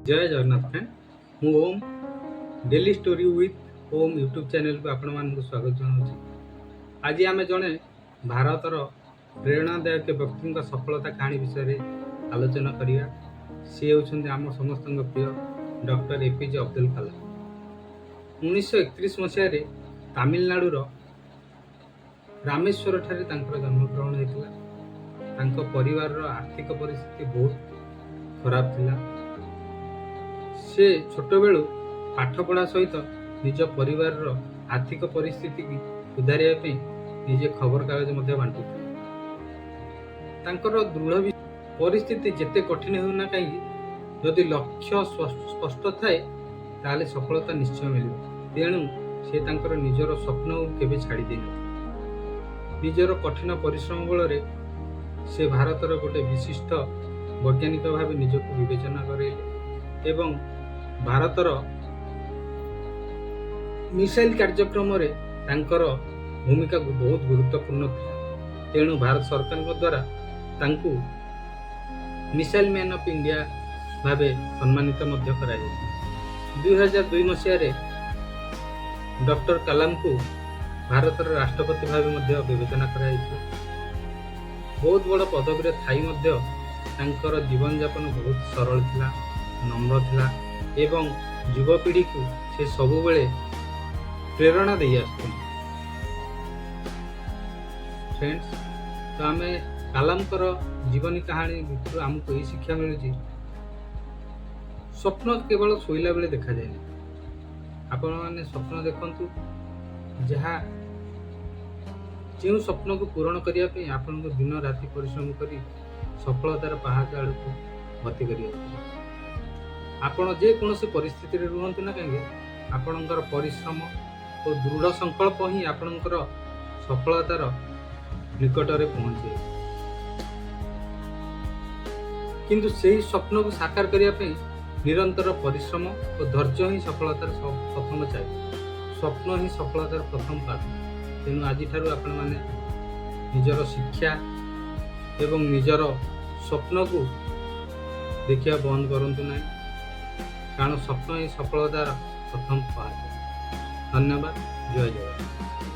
जय जगन्नाथ फ्रेंड मु Om daily story with Om YouTube channel को आपण मानक स्वागत जनाऊँ। आज आम जड़े भारतर प्रेरणादायक व्यक्ति सफलता कहानी विषय आलोचना करिया। सी होउछन्ते आम समस्त प्रिय डॉक्टर एपीजे अब्दुल कलाम। 1931 मसीह तमिलनाडुर रामेश्वर ठारे जन्मग्रहण होता। परिवार आर्थिक परिस्थिति बहुत खराब थिला। से छोट बेलू पाठ पढ़ा सहित निज परिवार आर्थिक परिस्थिति की सुधारिया निजे खबर कागज बांटू। दृढ़ परिस्थिति जेते कठिन होना कहीं जदि लक्ष्य स्पष्ट थाए ताले सफलता निश्चय मिल। तेणु से निजर स्वप्न केबे छाड़ी दे निजर कठिन परिश्रम बल से भारतर गोटे विशिष्ट वैज्ञानिक भाव निजक विवेचना करे एवं भारतर मिसाइल कार्यक्रम रे तांकर भूमिका बहुत गुरुत्वपूर्ण था। तेणु भारत सरकार द्वारा तांकु मिसाइल मैन ऑफ इंडिया भावे सम्मानित मध्य करा 2002 मसीह डॉक्टर कलाम को भारतर राष्ट्रपति भावे मध्य विवेचना करा बहुत बड़ पदवी रे थाई मध्य तांकर जीवन यापन बहुत सरल थिला, नम्र थिला एवं युवपीढ़ी को से सबु बेले प्रेरणा दे आसुछन। फ्रेंड्स, तो आम कलामकर जीवनी कहानी आमको यही शिक्षा मिलूँ, स्वप्न केवल शोला बेले देखा जाए। आपण मैंने स्वप्न देखंतु जहाँ जो स्वप्न को पूरण करने आपन को दिन राति परिश्रम करी सफलतार पहाड़ आड़ को गति कर आपण जे कौन परिस्थिति रुहतु ना कहीं आपणकर परिश्रम और दृढ़ संकल्प ही आपणकर सफलतार निकटरे पहुंचे। किंतु सही स्वप्न को साकार करने निरंतर परिश्रम और धैर्य ही सफलतार प्रथम चाबी। स्वप्न ही सफलतार प्रथम पाठ। तेणु आज आपण मैंने निजर शिक्षा एवं निजर स्वप्न को देखिया बंद करंतु नहीं, कारण स्वप्न ही सफलतार प्रथम पाठ। धन्यवाद। जय जगन्नाथ।